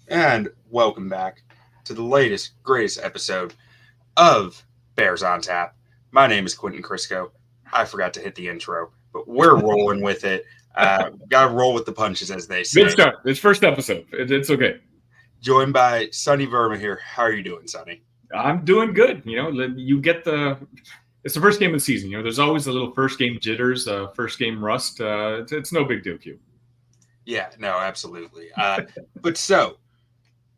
And welcome back to the latest, greatest episode of Bears on Tap. My name is Quentin Crisco. I forgot to hit the intro, but we're rolling with it. Gotta roll with the punches, as they Good say. start. It's first episode. It's okay. Joined by Sonny Verma here. How are you doing, Sonny? I'm doing good. You get it's the first game of the season. There's always a little first game jitters, first game rust. It's no big deal, Q. Yeah, no, absolutely. But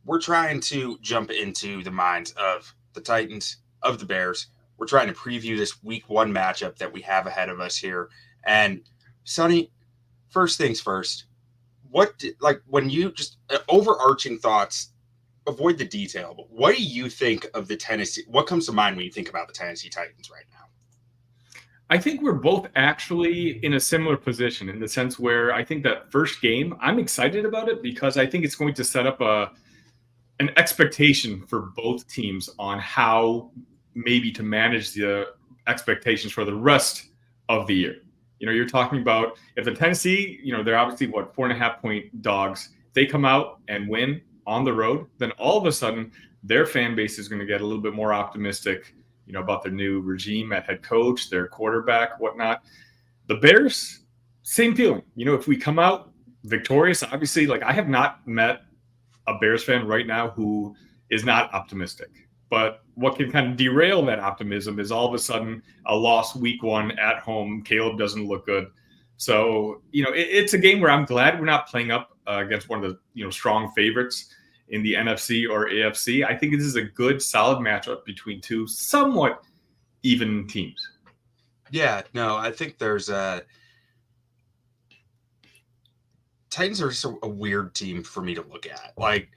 we're trying to jump into the minds of the Titans, of the Bears. We're trying to preview this week 1 matchup that we have ahead of us here. And Sonny, first things first, when you just overarching thoughts, avoid the detail, but what do you think of the Tennessee? What comes to mind when you think about the Tennessee Titans right now? I think we're both actually in a similar position in the sense where I think that first game, I'm excited about it because I think it's going to set up an expectation for both teams on how maybe to manage the expectations for the rest of the year. You're talking about if the Tennessee, they're obviously 4.5 point dogs. If they come out and win on the road, then all of a sudden their fan base is going to get a little bit more optimistic, about their new regime at head coach, their quarterback, whatnot. The Bears, same feeling. If we come out victorious, obviously, like I have not met a Bears fan right now who is not optimistic. But what can kind of derail that optimism is all of a sudden a loss week 1 at home. Caleb doesn't look good. So, it's a game where I'm glad we're not playing up against one of the, strong favorites in the NFC or AFC. I think this is a good, solid matchup between two somewhat even teams. Yeah, no, I think there's Titans are just a weird team for me to look at. Like,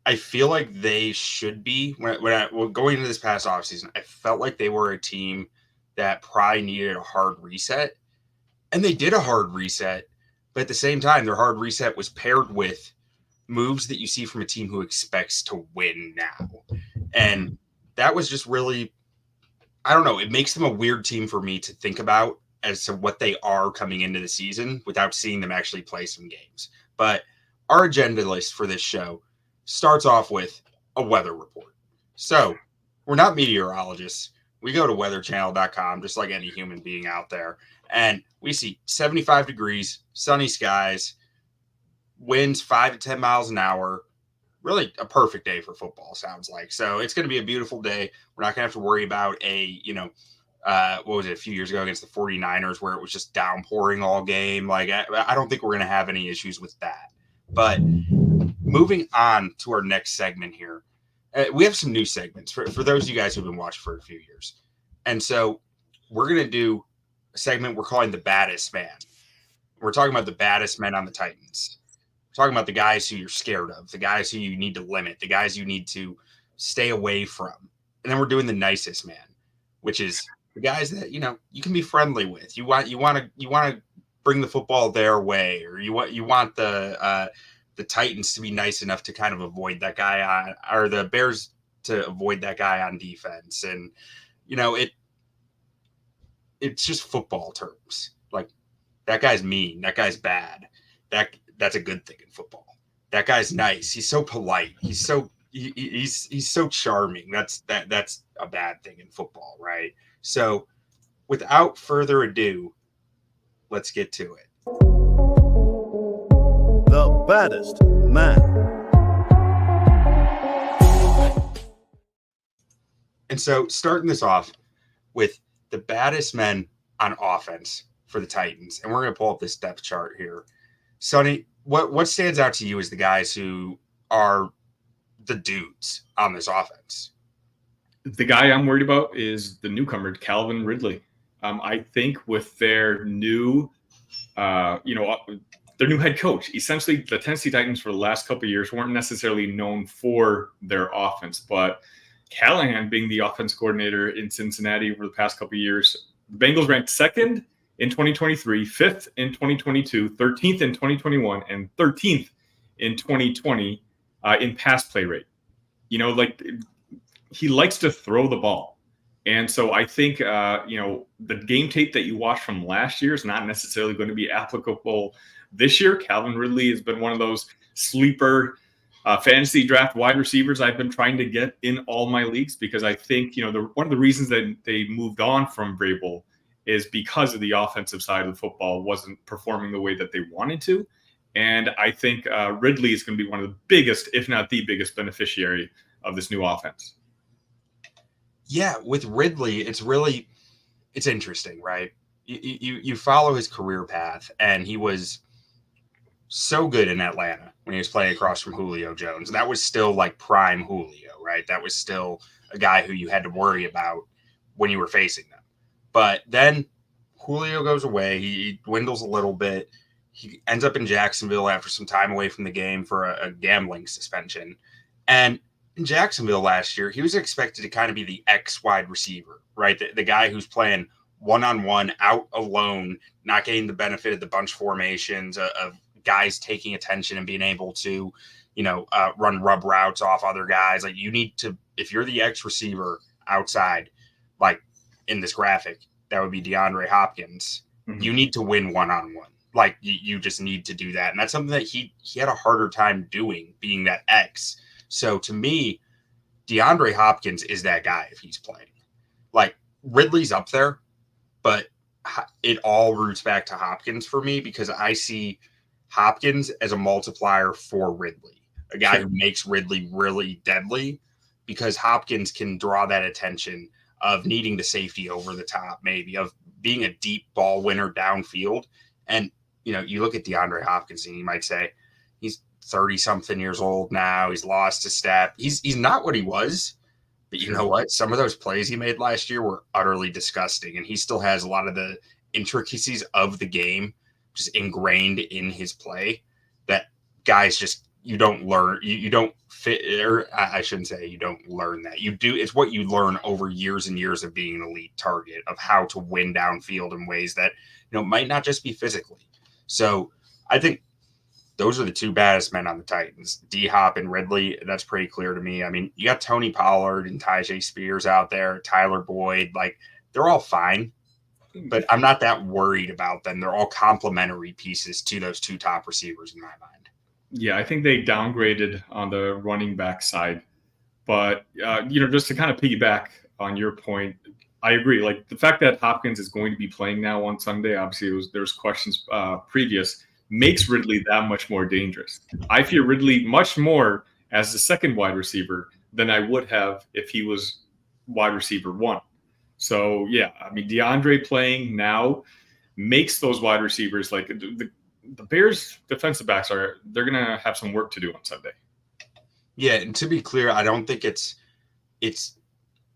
I feel like they should be going into this past offseason, I felt like they were a team that probably needed a hard reset. And they did a hard reset, but at the same time, their hard reset was paired with moves that you see from a team who expects to win now. And that was just really, I don't know, it makes them a weird team for me to think about as to what they are coming into the season without seeing them actually play some games. But our agenda list for this show starts off with a weather report. So we're not meteorologists. We go to weatherchannel.com just like any human being out there. And we see 75 degrees, sunny skies, winds 5 to 10 miles an hour. Really a perfect day for football, sounds like. So it's going to be a beautiful day. We're not going to have to worry about what was it, a few years ago against the 49ers where it was just downpouring all game. Like, I don't think we're going to have any issues with that. But moving on to our next segment here, we have some new segments for those of you guys who've been watching for a few years. And so we're going to do a segment we're calling The Baddest Man. We're talking about the baddest men on the Titans. We're talking about the guys who you're scared of, the guys who you need to limit, the guys you need to stay away from. And then we're doing the nicest man, which is the guys that, you can be friendly with. You want to bring the football their way, or you want the Titans to be nice enough to kind of avoid that guy on, or the Bears to avoid that guy on defense. And, it's just football terms. Like, that guy's mean. That guy's bad. That's a good thing in football. That guy's nice. He's so polite. He's so charming. That's a bad thing in football, right? So, without further ado, let's get to it. The baddest man. And so, starting this off with the baddest men on offense for the Titans, and we're going to pull up this depth chart here. Sonny, what stands out to you as the guys who are the dudes on this offense? The guy I'm worried about is the newcomer, Calvin Ridley. I think with their new, their new head coach, essentially the Tennessee Titans for the last couple of years weren't necessarily known for their offense, but Callahan being the offense coordinator in Cincinnati over the past couple of years, the Bengals ranked second in 2023, fifth in 2022, 13th in 2021, and 13th in 2020 in pass play rate. He likes to throw the ball. And so I think, the game tape that you watched from last year is not necessarily going to be applicable this year. Calvin Ridley has been one of those sleeper fantasy draft wide receivers I've been trying to get in all my leagues because I think, one of the reasons that they moved on from Vrabel is because of the offensive side of the football wasn't performing the way that they wanted to. And I think Ridley is going to be one of the biggest, if not the biggest beneficiary of this new offense. Yeah, with Ridley, it's interesting, right? You follow his career path, and he was so good in Atlanta when he was playing across from Julio Jones. That was still like prime Julio, right? That was still a guy who you had to worry about when you were facing them. But then Julio goes away. He dwindles a little bit. He ends up in Jacksonville after some time away from the game for a gambling suspension. And in Jacksonville last year, he was expected to kind of be the X wide receiver, right? The guy who's playing one-on-one, out alone, not getting the benefit of the bunch formations, of guys taking attention and being able to, run rub routes off other guys. Like, you need to, if you're the X receiver outside, like in this graphic, that would be DeAndre Hopkins. Mm-hmm. You need to win one-on-one. Like, you just need to do that. And that's something that he had a harder time doing, being that X. So to me, DeAndre Hopkins is that guy if he's playing. Like, Ridley's up there, but it all roots back to Hopkins for me because I see Hopkins as a multiplier for Ridley, a guy who makes Ridley really deadly because Hopkins can draw that attention of needing the safety over the top, maybe of being a deep ball winner downfield. And, you look at DeAndre Hopkins and you might say he's 30-something years old now. He's lost a step. He's not what he was. But you know what? Some of those plays he made last year were utterly disgusting. And he still has a lot of the intricacies of the game just ingrained in his play that guys just, you don't learn. You don't fit, or I shouldn't say you don't learn that. You do. It's what you learn over years and years of being an elite target, of how to win downfield in ways that, might not just be physically. So I think those are the two baddest men on the Titans, D-Hop and Ridley. That's pretty clear to me. I mean, you got Tony Pollard and Tyjae Spears out there, Tyler Boyd. Like, they're all fine, but I'm not that worried about them. They're all complementary pieces to those two top receivers in my mind. Yeah, I think they downgraded on the running back side. But, just to kind of piggyback on your point, I agree. Like, the fact that Hopkins is going to be playing now on Sunday, obviously there's questions previous, makes Ridley that much more dangerous. I fear Ridley much more as the second wide receiver than I would have if he was wide receiver one. So, yeah, I mean, DeAndre playing now makes those wide receivers, like the Bears defensive backs they're going to have some work to do on Sunday. Yeah, and to be clear, I don't think it's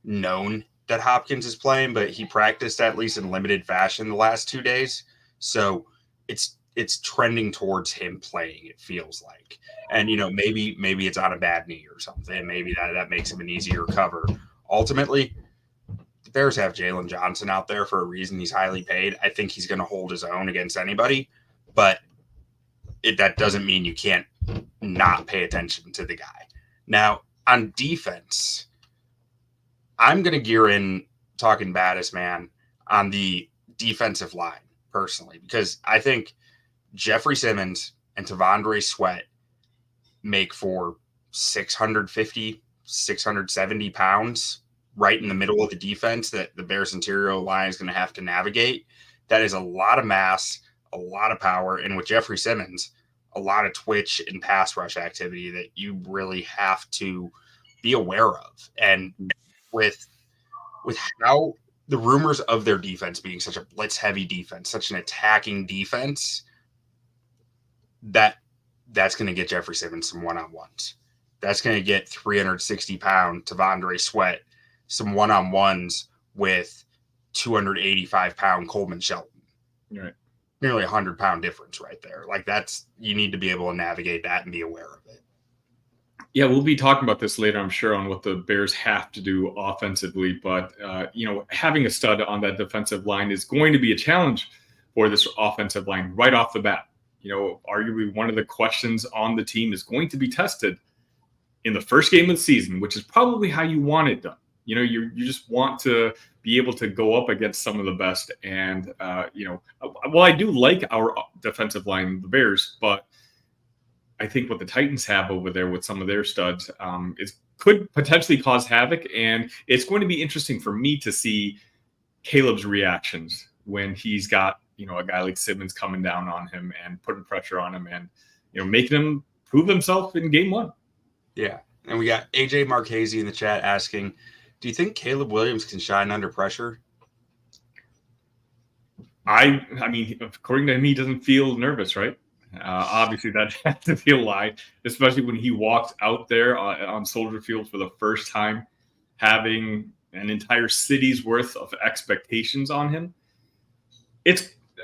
known that Hopkins is playing, but he practiced at least in limited fashion the last 2 days. So it's trending towards him playing, it feels like. And, maybe it's on a bad knee or something. Maybe that makes him an easier cover. Ultimately, the Bears have Jalen Johnson out there for a reason. He's highly paid. I think he's going to hold his own against anybody, but that doesn't mean you can't not pay attention to the guy. Now, on defense, I'm going to gear in, talking baddest man, on the defensive line personally, because I think Jeffrey Simmons and T'Vondre Sweat make for 650, 670 pounds right in the middle of the defense that the Bears interior line is going to have to navigate. That is a lot of mass, a lot of power, and with Jeffrey Simmons, a lot of twitch and pass rush activity that you really have to be aware of. And with how the rumors of their defense being such a blitz heavy defense, such an attacking defense, that's going to get Jeffrey Simmons some one-on-ones. That's going to get 360-pound T'Vondre Sweat some one-on-ones with 285-pound Coleman Shelton. Right. Nearly 100-pound difference right there. Like, you need to be able to navigate that and be aware of it. Yeah, we'll be talking about this later, I'm sure, on what the Bears have to do offensively. But, having a stud on that defensive line is going to be a challenge for this offensive line right off the bat. Arguably one of the questions on the team is going to be tested in the first game of the season, which is probably how you want it done. You just want to be able to go up against some of the best. And, I do like our defensive line, the Bears, but I think what the Titans have over there with some of their studs could potentially cause havoc. And it's going to be interesting for me to see Caleb's reactions when he's got, a guy like Simmons coming down on him and putting pressure on him and, making him prove himself in game one. Yeah. And we got AJ Marchese in the chat asking, do you think Caleb Williams can shine under pressure? I mean, according to him, he doesn't feel nervous, right? Obviously, that has to be a lie, especially when he walked out there on Soldier Field for the first time, having an entire city's worth of expectations on him.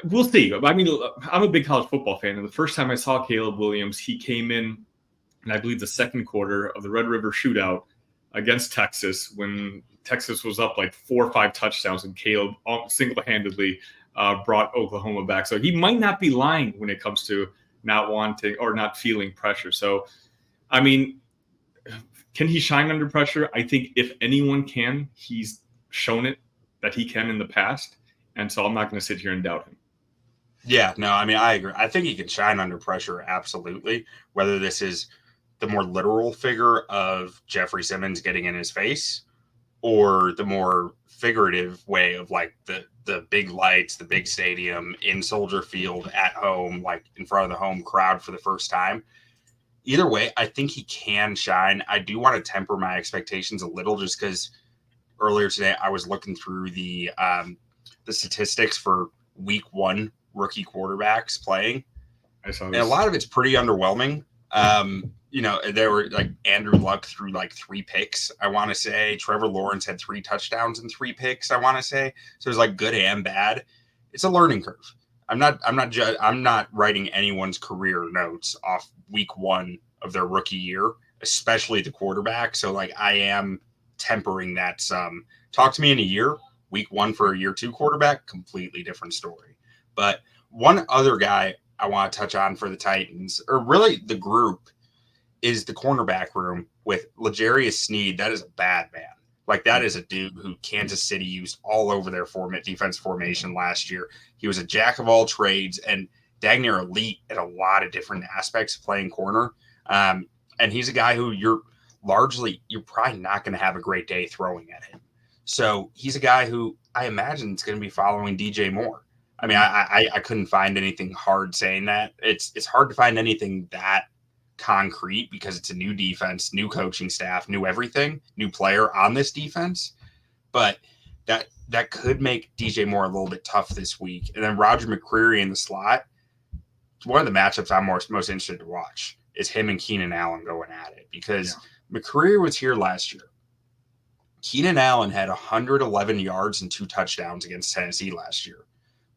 We'll see. I mean, I'm a big college football fan, and the first time I saw Caleb Williams, he came in I believe the second quarter of the Red River Shootout against Texas, when Texas was up like 4 or 5 touchdowns, and Caleb single-handedly brought Oklahoma back. So he might not be lying when it comes to not wanting or not feeling pressure. So, I mean, can he shine under pressure? I think if anyone can, he's shown it that he can in the past. And so I'm not going to sit here and doubt him. Yeah, no, I mean, I agree. I think he can shine under pressure, absolutely. Whether this is the more literal figure of Jeffrey Simmons getting in his face, or the more figurative way of like the big lights, the big stadium in Soldier Field at home, like in front of the home crowd for the first time. Either way, I think he can shine. I do want to temper my expectations a little, just because earlier today I was looking through the statistics for week 1 rookie quarterbacks playing. And a lot of it's pretty underwhelming. There were like Andrew Luck threw like 3 picks, I want to say. Trevor Lawrence had 3 touchdowns and 3 picks, I want to say. So it's like good and bad. It's a learning curve. I'm not writing anyone's career notes off week 1 of their rookie year, especially the quarterback. So like I am tempering that some. Talk to me in a year, week 1 for a year 2 quarterback, completely different story. But one other guy I want to touch on for the Titans, or really the group, is the cornerback room with L'Jarius Sneed. That is a bad man. Like, that is a dude who Kansas City used all over their defense formation last year. He was a jack of all trades and dang near elite at a lot of different aspects of playing corner. And he's a guy who you're probably not going to have a great day throwing at him. So he's a guy who I imagine is going to be following DJ Moore. I mean, I couldn't find anything hard saying that. It's hard to find anything that concrete because it's a new defense, new coaching staff, new everything, new player on this defense. But that could make DJ Moore a little bit tough this week. And then Roger McCreary in the slot. One of the matchups I'm most interested to watch is him and Keenan Allen going at it, because McCreary was here last year. Keenan Allen had 111 yards and 2 touchdowns against Tennessee last year.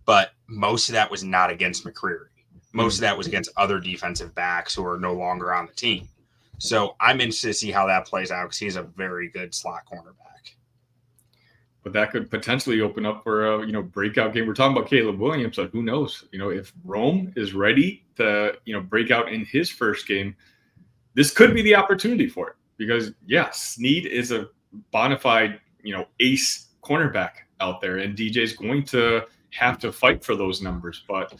But most of that was not against McCreary. Most of that was against other defensive backs who are no longer on the team. So I'm interested to see how that plays out, because he's a very good slot cornerback. But that could potentially open up for a breakout game. We're talking about Caleb Williams, so who knows? If Rome is ready to break out in his first game, this could be the opportunity for it. Because Sneed is a bona fide ace cornerback out there, and DJ's going to have to fight for those numbers. But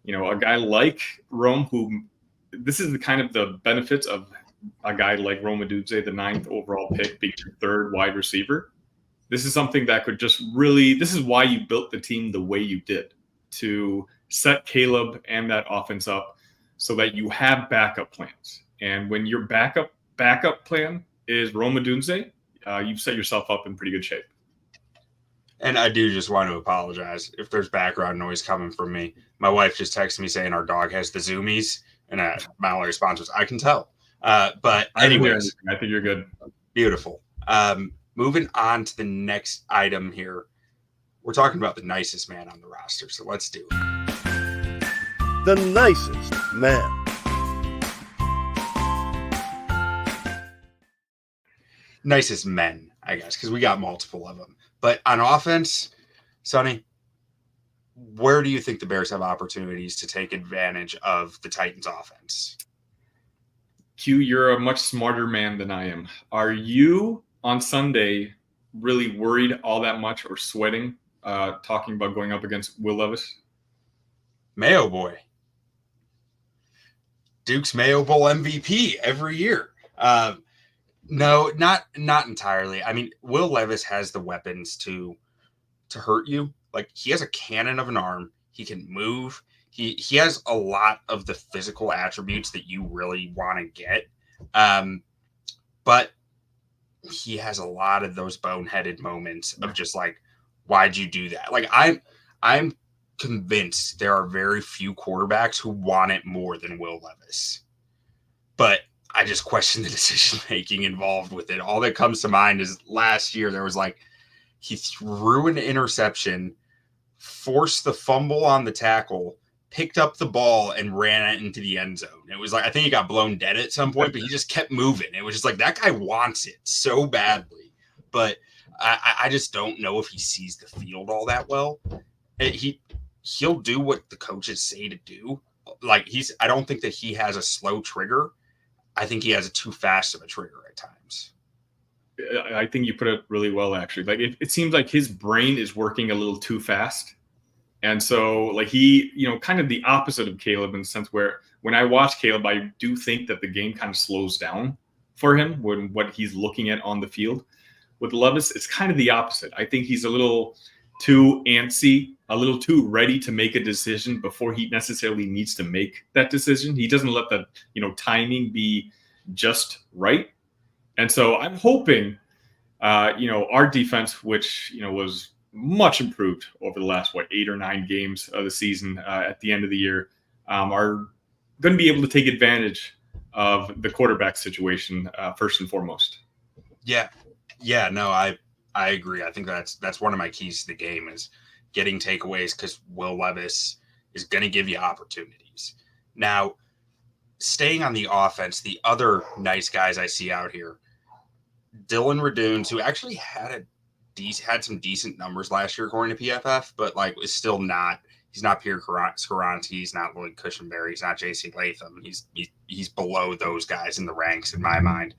a guy like Rome, this is the kind of the benefits of a guy like Rome Odunze, the 9th overall pick, being your 3rd wide receiver. This is something that could just this is why you built the team the way you did, to set Caleb and that offense up so that you have backup plans. And when your backup plan is Rome Odunze, you've set yourself up in pretty good shape. And I do just want to apologize if there's background noise coming from me. My wife just texted me saying our dog has the zoomies, and my only response was, I can tell. But anyways, I think you're good. Beautiful. Moving on to the next item here. We're talking about the nicest man on the roster, so let's do it. The nicest man. Nicest men, I guess, because we got multiple of them. But on offense, Sonny, where do you think the Bears have opportunities to take advantage of the Titans' offense? Q, you're a much smarter man than I am. Are you on Sunday really worried all that much or sweating, talking about going up against Will Levis? Mayo boy. Duke's Mayo Bowl MVP every year. No, not entirely. I mean, Will Levis has the weapons to hurt you. Like, he has a cannon of an arm. He can move. He has a lot of the physical attributes that you really want to get. But he has a lot of those boneheaded moments of just like, why'd you do that? Like, I'm convinced there are very few quarterbacks who want it more than Will Levis. But I just question the decision making involved with it. All that comes to mind is last year there was like, he threw an interception, forced the fumble on the tackle, picked up the ball, and ran it into the end zone. It was like, I think he got blown dead at some point, but he just kept moving. It was just like, that guy wants it so badly. But I just don't know if he sees the field all that well. He'll do what the coaches say to do. Like, I don't think that he has a slow trigger. I think he has a too fast of a trigger at times. I think you put it really well, actually. Like, it seems like his brain is working a little too fast. And so, like, he, kind of the opposite of Caleb in the sense where when I watch Caleb, I do think that the game kind of slows down for him when what he's looking at on the field. With Levis, it's kind of the opposite. I think he's a little too antsy, a little too ready to make a decision before he necessarily needs to make that decision. He doesn't let the, timing be just right. And so I'm hoping, our defense, which, was much improved over the last, 8 or 9 games of the season at the end of the year, are going to be able to take advantage of the quarterback situation first and foremost. Yeah. Yeah, no, I agree. I think that's one of my keys to the game is getting takeaways because Will Levis is going to give you opportunities. Now, staying on the offense, the other nice guys I see out here, Dylan Radunes, who actually had some decent numbers last year according to PFF, but like is still not. He's not Pierre Scaranti. He's not Lloyd Cushenberry. He's not J.C. Latham. He's below those guys in the ranks in my mind.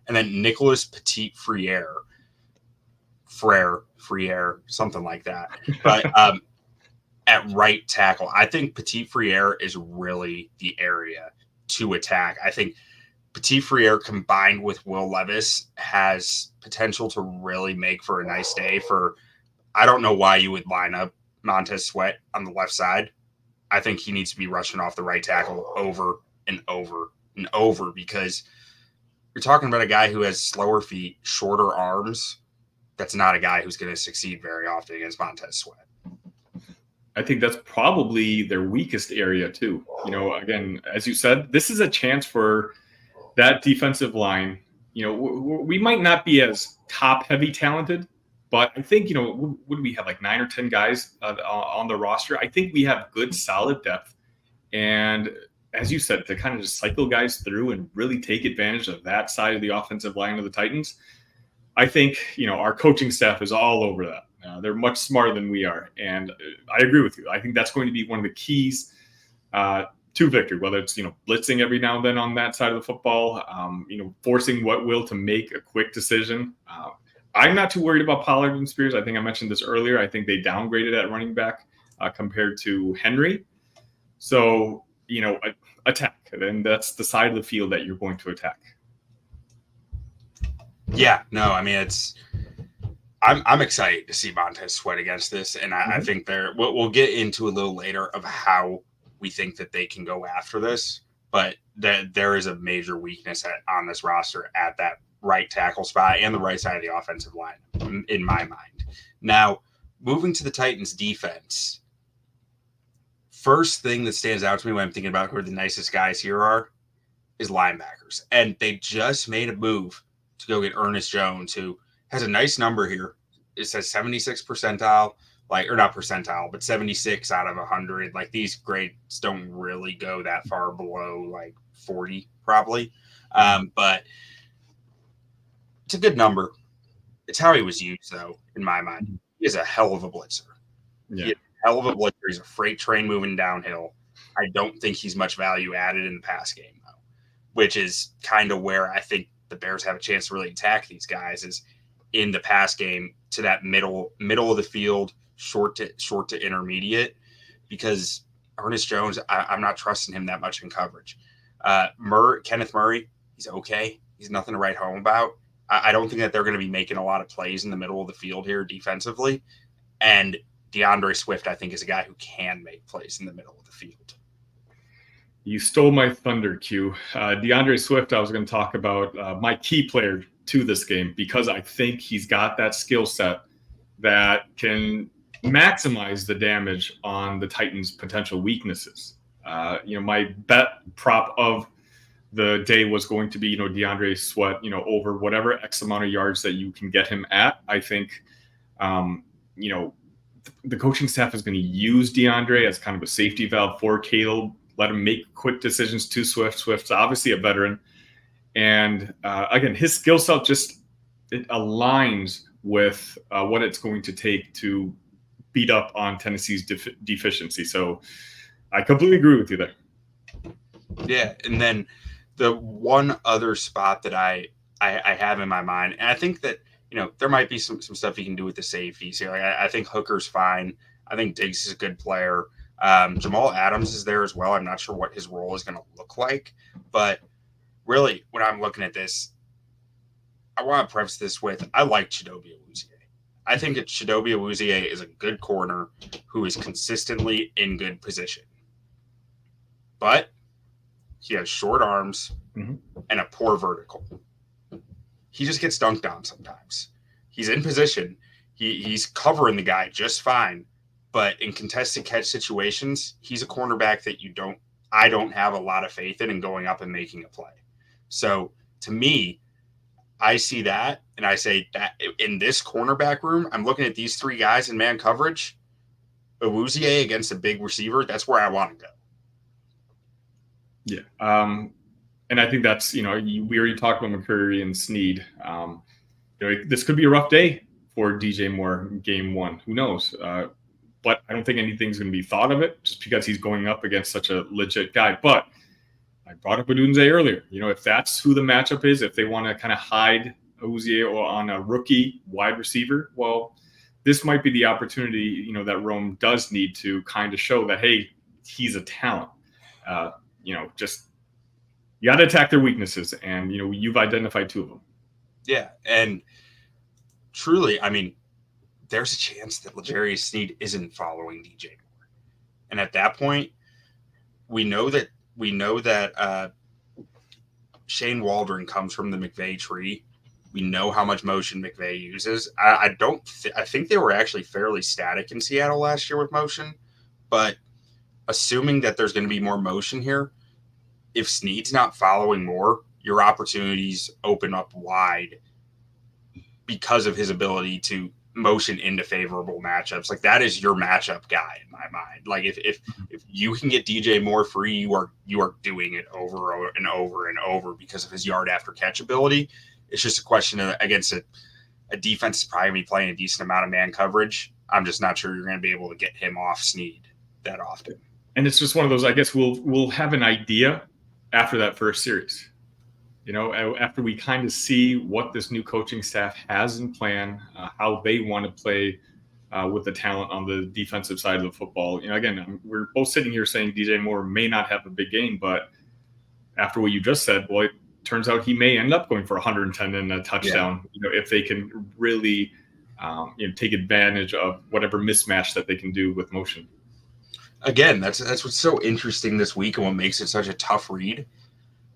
And then Nicholas Petit-Frere, something like that. But at right tackle, I think Petit-Frere is really the area to attack. I think Petit-Frere combined with Will Levis has potential to really make for a nice day for, I don't know why you would line up Montez Sweat on the left side. I think he needs to be rushing off the right tackle over and over and over because you're talking about a guy who has slower feet, shorter arms. That's not a guy who's going to succeed very often against Montez Sweat. I think that's probably their weakest area too. Again, as you said, this is a chance for that defensive line. We might not be as top heavy talented, but I think, would we have like 9 or 10 guys on the roster? I think we have good, solid depth. And as you said, to kind of just cycle guys through and really take advantage of that side of the offensive line of the Titans, I think, our coaching staff is all over that. They're much smarter than we are. And I agree with you. I think that's going to be one of the keys to victory, whether it's, blitzing every now and then on that side of the football, forcing Will to make a quick decision. I'm not too worried about Pollard and Spears. I think I mentioned this earlier. I think they downgraded at running back compared to Henry. So, attack. And that's the side of the field that you're going to attack. Yeah, no, I mean, I'm excited to see Montez Sweat against this. And I think we'll get into a little later of how we think that they can go after this. But there is a major weakness on this roster at that right tackle spot and the right side of the offensive line, in my mind. Now, moving to the Titans defense, first thing that stands out to me when I'm thinking about who the nicest guys here are is linebackers. And they just made a move to go get Ernest Jones, who has a nice number here. It says 76 percentile, or not percentile, but 76 out of 100. Like, these grades don't really go that far below 40 probably. But it's a good number. It's how he was used, though, in my mind. He is a hell of a blitzer. Yeah. He is a hell of a blitzer. He's a freight train moving downhill. I don't think he's much value added in the pass game, though, which is kind of where I think the Bears have a chance to really attack these guys is in the pass game to that middle of the field, short to intermediate, because Ernest Jones, I'm not trusting him that much in coverage. Kenneth Murray, he's okay. He's nothing to write home about. I don't think that they're going to be making a lot of plays in the middle of the field here defensively. And DeAndre Swift, I think, is a guy who can make plays in the middle of the field. You stole my thunder, Q. DeAndre Swift, I was going to talk about my key player to this game because I think he's got that skill set that can maximize the damage on the Titans' potential weaknesses. My bet prop of the day was going to be, DeAndre Swift, over whatever X amount of yards that you can get him at. I think, the coaching staff is going to use DeAndre as kind of a safety valve for Caleb, let him make quick decisions to Swift. Swift's obviously a veteran. And again, his skill set it aligns with what it's going to take to beat up on Tennessee's deficiency. So I completely agree with you there. Yeah, and then the one other spot that I have in my mind, and I think that there might be some stuff you can do with the safeties here. I think Hooker's fine. I think Diggs is a good player. Jamal Adams is there as well. I'm not sure what his role is going to look like, but really, when I'm looking at this, I want to preface this with I like Chidobe Awuzie. I think that Chidobe Awuzie is a good corner who is consistently in good position, but he has short arms and a poor vertical. He just gets dunked on sometimes. He's in position. He's covering the guy just fine. But in contested catch situations, he's a cornerback that I don't have a lot of faith in going up and making a play. So to me, I see that and I say that in this cornerback room, I'm looking at these three guys in man coverage. Awuzie against a big receiver, that's where I want to go. Yeah. And I think that's, we already talked about McCurry and Snead. This could be a rough day for DJ Moore in game one. Who knows? But I don't think anything's going to be thought of it just because he's going up against such a legit guy. But I brought up Odunze earlier. If that's who the matchup is, if they want to kind of hide Awuzie or on a rookie wide receiver, well, this might be the opportunity, that Rome does need to kind of show that, hey, he's a talent. Just you got to attack their weaknesses. And, you've identified two of them. Yeah. And truly, I mean, there's a chance that L'Jarius Sneed isn't following DJ Moore. And at that point, we know that Shane Waldron comes from the McVay tree. We know how much motion McVay uses. I think they were actually fairly static in Seattle last year with motion, but assuming that there's going to be more motion here, if Sneed's not following more, your opportunities open up wide because of his ability to motion into favorable matchups. Like that is your matchup guy in my mind. Like if you can get DJ Moore free, you are doing it over and over and over because of his yard after catch ability. It's just a question of against a defense is probably going to be playing a decent amount of man coverage. I'm just not sure you're going to be able to get him off Sneed that often. And it's just one of those, I guess we'll have an idea after that first series. After we kind of see what this new coaching staff has in plan, how they want to play with the talent on the defensive side of the football. Again, we're both sitting here saying DJ Moore may not have a big game, but after what you just said, well, it turns out he may end up going for 110 and a touchdown. Yeah. If they can really, take advantage of whatever mismatch that they can do with motion. Again, that's what's so interesting this week and what makes it such a tough read.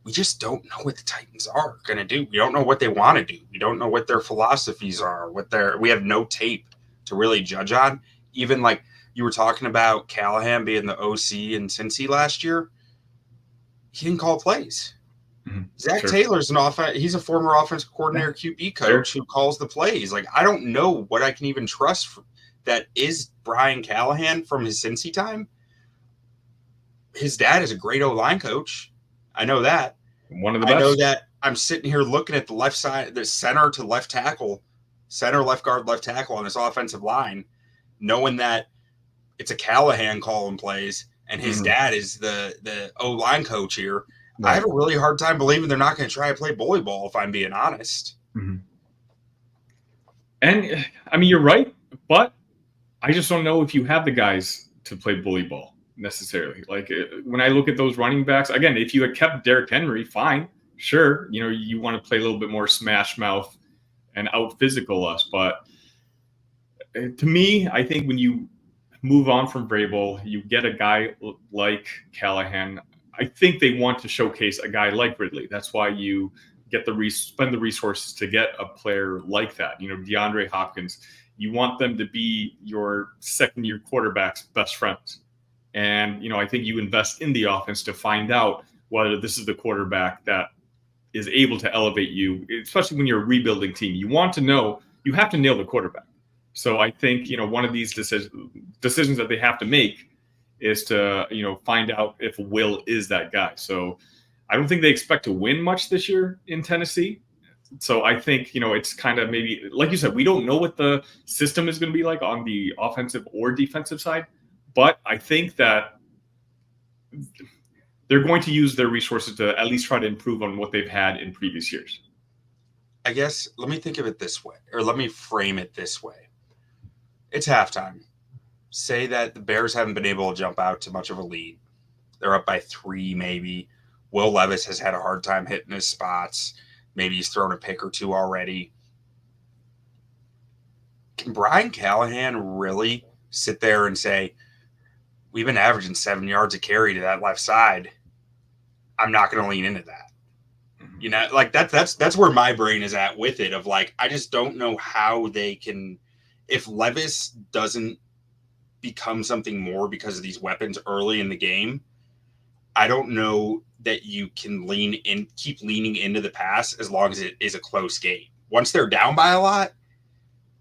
We just don't know what the Titans are going to do. We don't know what they want to do. We don't know what their philosophies are, we have no tape to really judge on. Even like you were talking about Callahan being the OC in Cincy last year. He didn't call plays. Mm-hmm. Zach Taylor's he's a former offensive coordinator, QB coach who calls the plays. Like, I don't know what I can even trust that is Brian Callahan from his Cincy time. His dad is a great O-line coach. I know that. One of the best. I know that I'm sitting here looking at the left side, the center to left tackle, center, left guard, left tackle on this offensive line, knowing that it's a Callahan calling plays and his dad is the O-line coach here. Right. I have a really hard time believing they're not going to try to play bully ball, if I'm being honest. Mm-hmm. And, I mean, you're right, but I just don't know if you have the guys to play bully ball. necessarily. Like when I look at those running backs, again, if you had kept Derrick Henry, fine, sure, you want to play a little bit more smash mouth and out physical us. But to me, I think when you move on from Vrabel, you get a guy like Callahan. I think they want to showcase a guy like Ridley. That's why you get spend the resources to get a player like that. DeAndre Hopkins. You want them to be your second-year quarterback's best friends. And, I think you invest in the offense to find out whether this is the quarterback that is able to elevate you, especially when you're a rebuilding team. You have to nail the quarterback. So I think, one of these decisions that they have to make is to, find out if Will is that guy. So I don't think they expect to win much this year in Tennessee. So I think, it's kind of maybe, like you said, we don't know what the system is going to be like on the offensive or defensive side, but I think that they're going to use their resources to at least try to improve on what they've had in previous years. I guess, let me think of it this way, or let me frame it this way. It's halftime. Say that the Bears haven't been able to jump out to much of a lead. They're up by 3, maybe. Will Levis has had a hard time hitting his spots. Maybe he's thrown a pick or 2 already. Can Brian Callahan really sit there and say, we've been averaging 7 yards a carry to that left side. I'm not going to lean into that. Like that's where my brain is at with it, of like, I just don't know how they can, if Levis doesn't become something more because of these weapons early in the game, I don't know that you can keep leaning into the pass as long as it is a close game. Once they're down by a lot,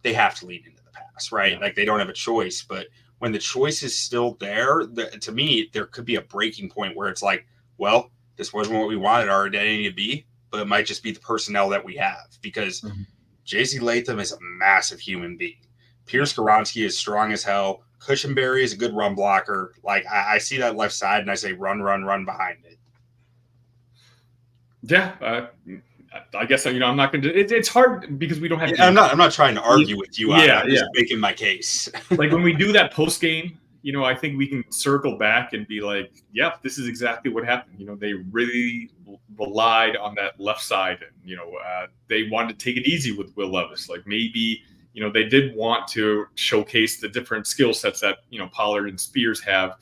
they have to lean into the pass, right? Yeah. Like they don't have a choice. But when the choice is still there, to me, there could be a breaking point where it's like, well, this wasn't what we wanted our identity to be, but it might just be the personnel that we have, because J.C. Latham is a massive human being. Pierce Karonsky is strong as hell. Cushenberry is a good run blocker. Like I see that left side and I say run behind it. Yeah, I guess I'm not going to. It's hard because we don't have. I'm not trying to argue with you. I'm just making my case. Like when we do that post game, I think we can circle back and be like, "Yep, this is exactly what happened." They really relied on that left side, and they wanted to take it easy with Will Levis. Like maybe they did want to showcase the different skill sets that Pollard and Spears have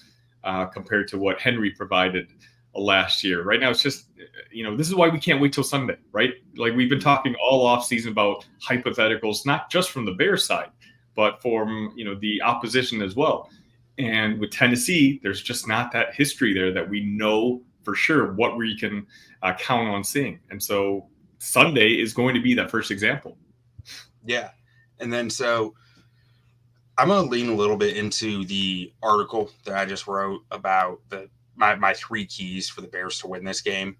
compared to what Henry provided last year. Right now, it's just this is why we can't wait till Sunday, right? Like we've been talking all off season about hypotheticals, not just from the Bears side, but from the opposition as well. And with Tennessee, there's just not that history there that we know for sure what we can count on seeing. And so Sunday is going to be that first example. Yeah. And then so I'm going to lean a little bit into the article that I just wrote about my 3 keys for the Bears to win this game,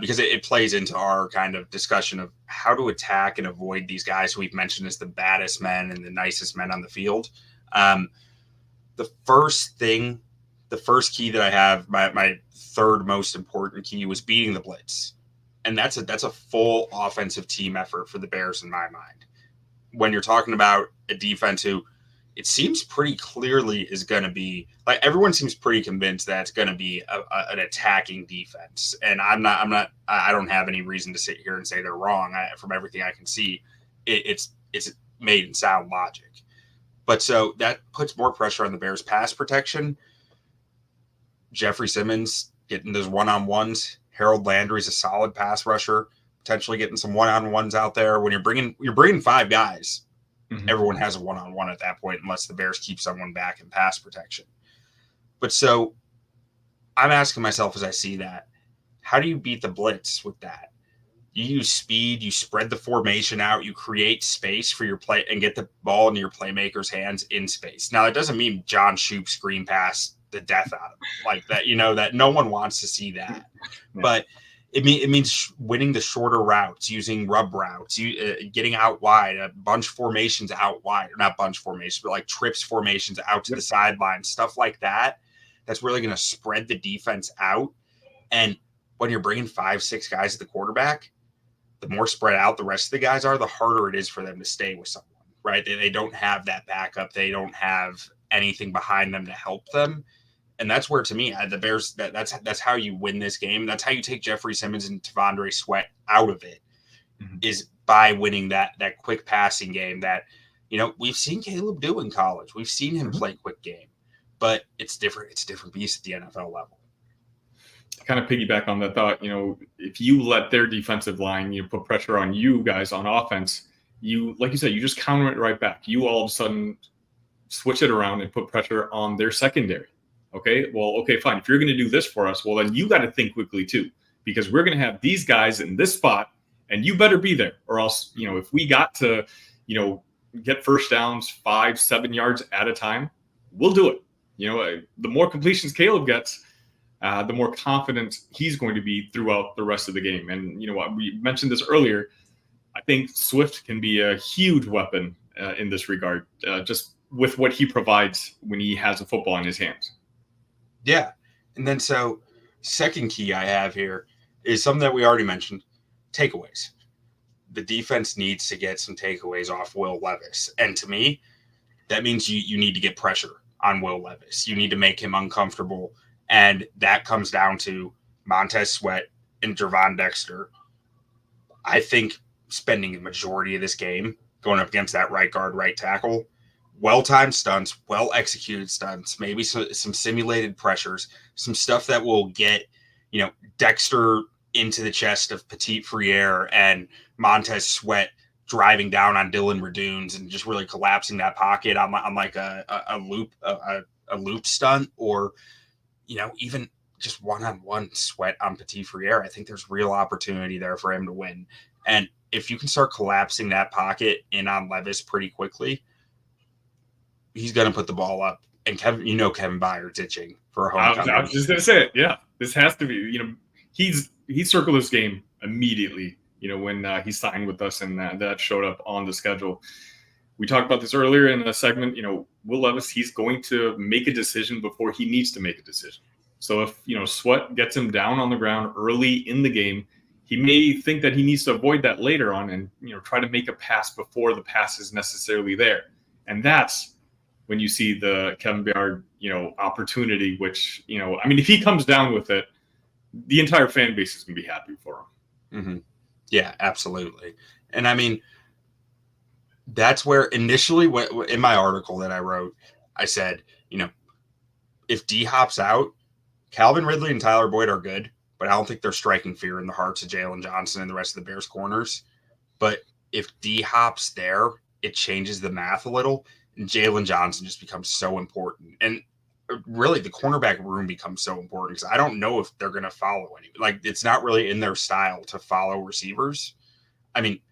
because it plays into our kind of discussion of how to attack and avoid these guys who we've mentioned as the baddest men and the nicest men on the field. The first key that I have, my third most important key, was beating the blitz. And that's a full offensive team effort for the Bears in my mind. When you're talking about a defense who it seems pretty clearly is going to be, like, everyone seems pretty convinced that it's going to be an attacking defense. And I don't have any reason to sit here and say they're wrong. From everything I can see, it's made in sound logic. But so that puts more pressure on the Bears' pass protection. Jeffrey Simmons getting those one-on-ones. Harold Landry's a solid pass rusher, potentially getting some one-on-ones out there. When you're bringing 5 guys, everyone has a one-on-one at that point, unless the Bears keep someone back in pass protection. But so I'm asking myself as I see that, how do you beat the blitz with that? You use speed, you spread the formation out, you create space for your play and get the ball into your playmakers' hands in space. Now, it doesn't mean John Shoop screen pass the death out of them like that, that no one wants to see that. Yeah. But it means winning the shorter routes, using rub routes, getting out wide, bunch formations out wide, or not bunch formations, but like trips formations out to the sideline, stuff like that. That's really going to spread the defense out. And when you're bringing 5-6 guys at the quarterback, the more spread out the rest of the guys are, the harder it is for them to stay with someone, right? They don't have that backup. They don't have anything behind them to help them. And that's where, to me, the Bears, that's how you win this game. That's how you take Jeffrey Simmons and T'Vondre Sweat out of it, is by winning that quick passing game that, we've seen Caleb do in college. We've seen him play quick game, but it's different. It's a different beast at the NFL level. Kind of piggyback on that thought, if you let their defensive line, put pressure on you guys on offense, like you said, you just counter it right back. You all of a sudden switch it around and put pressure on their secondary. Okay, fine. If you're going to do this for us, well, then you got to think quickly too, because we're going to have these guys in this spot, and you better be there, or else, if we got to, get first downs 5-7 yards at a time, we'll do it. The more completions Caleb gets, the more confident he's going to be throughout the rest of the game. And we mentioned this earlier. I think Swift can be a huge weapon in this regard, just with what he provides when he has a football in his hands. Yeah. And then second key I have here is something that we already mentioned, takeaways. The defense needs to get some takeaways off Will Levis. And to me, that means you need to get pressure on Will Levis. You need to make him uncomfortable. And that comes down to Montez Sweat and Gervon Dexter. I think spending the majority of this game going up against that right guard, right tackle, well-timed stunts, well-executed stunts, maybe some simulated pressures, some stuff that will get, Dexter into the chest of Petit Frere and Montez Sweat driving down on Dylan Radunes and just really collapsing that pocket on like a loop stunt, or, even just one-on-one Sweat on Petit Frere. I think there's real opportunity there for him to win. And if you can start collapsing that pocket in on Levis pretty quickly, he's going to put the ball up. And Kevin Byard ditching for a homecoming. I was just going to say it. Yeah, this has to be, he circled this game immediately, when he signed with us, and that showed up on the schedule. We talked about this earlier in the segment. Will Levis, he's going to make a decision before he needs to make a decision. So if, Sweat gets him down on the ground early in the game, he may think that he needs to avoid that later on and, try to make a pass before the pass is necessarily there. And that's when you see the Kevin Byard, opportunity, which, if he comes down with it, the entire fan base is going to be happy for him. Mm-hmm. Yeah, absolutely. And that's where initially in my article that I wrote, I said, if D-Hop's out, Calvin Ridley and Tyler Boyd are good, but I don't think they're striking fear in the hearts of Jalen Johnson and the rest of the Bears corners. But if D-Hop's there, it changes the math a little, and Jalen Johnson just becomes so important. And really the cornerback room becomes so important because I don't know if they're going to follow any. Like, it's not really in their style to follow receivers. Maybe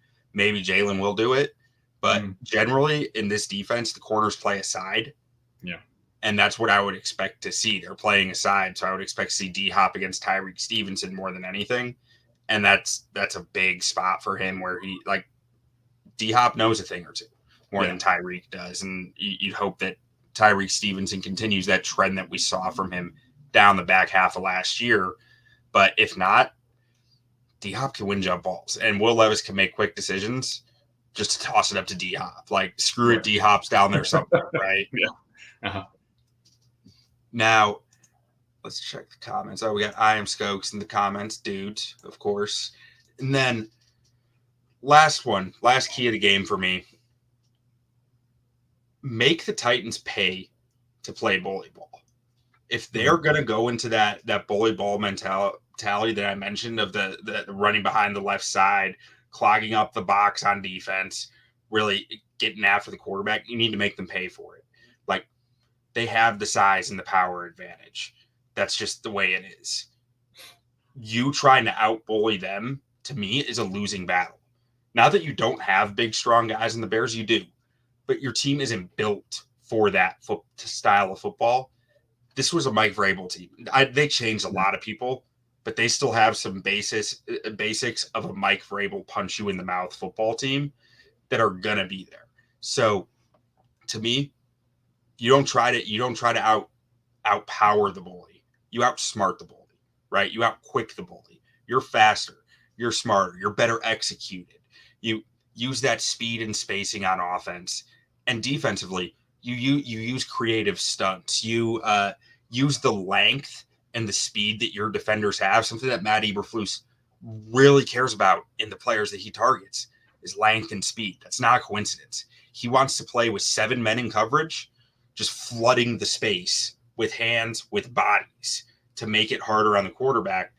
Jalen will do it, but generally in this defense, the corners play aside. Yeah. And that's what I would expect to see. They're playing aside. So I would expect to see D-Hop against Tyreek Stevenson more than anything. And that's a big spot for him where D-Hop knows a thing or two more than Tyreek does. And you'd hope that Tyreek Stevenson continues that trend that we saw from him down the back half of last year. But if not, D-Hop can win jump balls. And Will Levis can make quick decisions just to toss it up to D-Hop. Like, screw it, D-Hop's down there somewhere, right? Yeah. Uh-huh. Now, let's check the comments. Oh, we got I Am Skokes in the comments, dude, of course. And then last key of the game for me. Make the Titans pay to play bully ball. If they're going to go into that bully ball mentality that I mentioned of the running behind the left side, clogging up the box on defense, really getting after the quarterback, you need to make them pay for it. Like, they have the size and the power advantage. That's just the way it is. You trying to out-bully them, to me, is a losing battle. Not that you don't have big, strong guys in the Bears, you do. But your team isn't built for that style of football. This was a Mike Vrabel team. They changed a lot of people, but they still have some basics of a Mike Vrabel punch you in the mouth football team that are gonna be there. So, to me, you don't try to outpower the bully. You outsmart the bully, right? You outquick the bully. You're faster. You're smarter. You're better executed. You use that speed and spacing on offense. And defensively, you use creative stunts. You use the length and the speed that your defenders have, something that Matt Eberflus really cares about in the players that he targets is length and speed. That's not a coincidence. He wants to play with 7 men in coverage, just flooding the space with hands, with bodies to make it harder on the quarterback.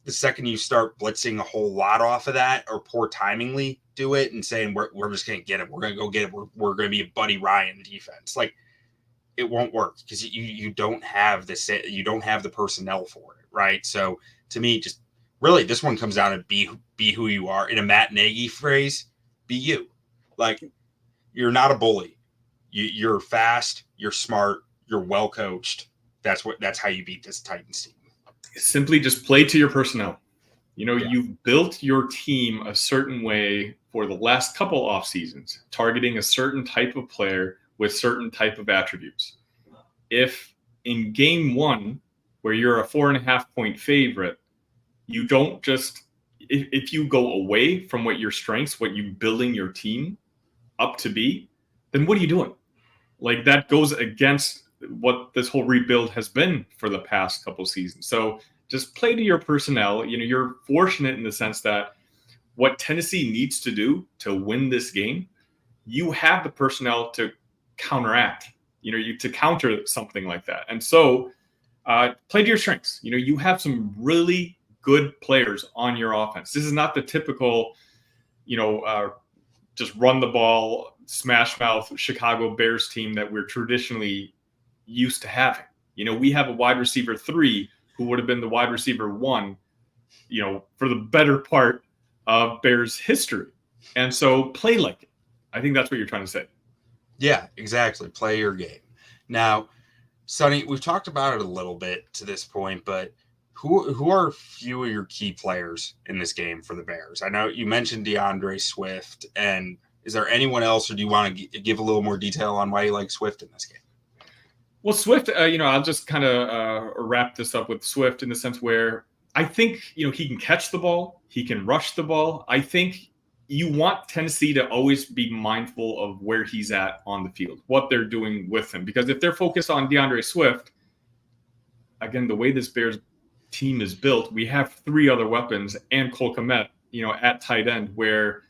The second you start blitzing a whole lot off of that or poor timingly do it and saying, we're just going to get it. We're going to go get it. We're going to be a Buddy Ryan defense. Like, it won't work because you don't have this. You don't have the personnel for it. Right. So to me, just really, this one comes down to be who you are. In a Matt Nagy phrase, be you. Like, you're not a bully. You're fast. You're smart. You're well coached. That's how you beat this Titans team. Simply just play to your personnel. Yeah. You've built your team a certain way for the last couple off seasons, targeting a certain type of player with certain type of attributes. If in game 1, where you're a 4.5 point favorite, you don't just, if you go away from what your strengths, what you building your team up to be, then what are you doing? Like, that goes against what this whole rebuild has been for the past couple seasons. So just play to your personnel. You're fortunate in the sense that what Tennessee needs to do to win this game, you have the personnel to counteract, to counter something like that. And so play to your strengths. You have some really good players on your offense. This is not the typical, just run the ball, smash mouth Chicago Bears team that we're traditionally used to having. We have a wide receiver 3 who would have been the wide receiver 1, for the better part of Bears history. And so play like it. I think that's what you're trying to say. Yeah, exactly. Play your game. Now, Sonny, we've talked about it a little bit to this point, but who are a few of your key players in this game for the Bears? I know you mentioned DeAndre Swift, and is there anyone else, or do you want to give a little more detail on why you like Swift in this game? Well, Swift, I'll just kind of wrap this up with Swift in the sense where I think, he can catch the ball. He can rush the ball. I think you want Tennessee to always be mindful of where he's at on the field, what they're doing with him. Because if they're focused on DeAndre Swift, again, the way this Bears team is built, we have 3 other weapons and Cole Kmet, at tight end, where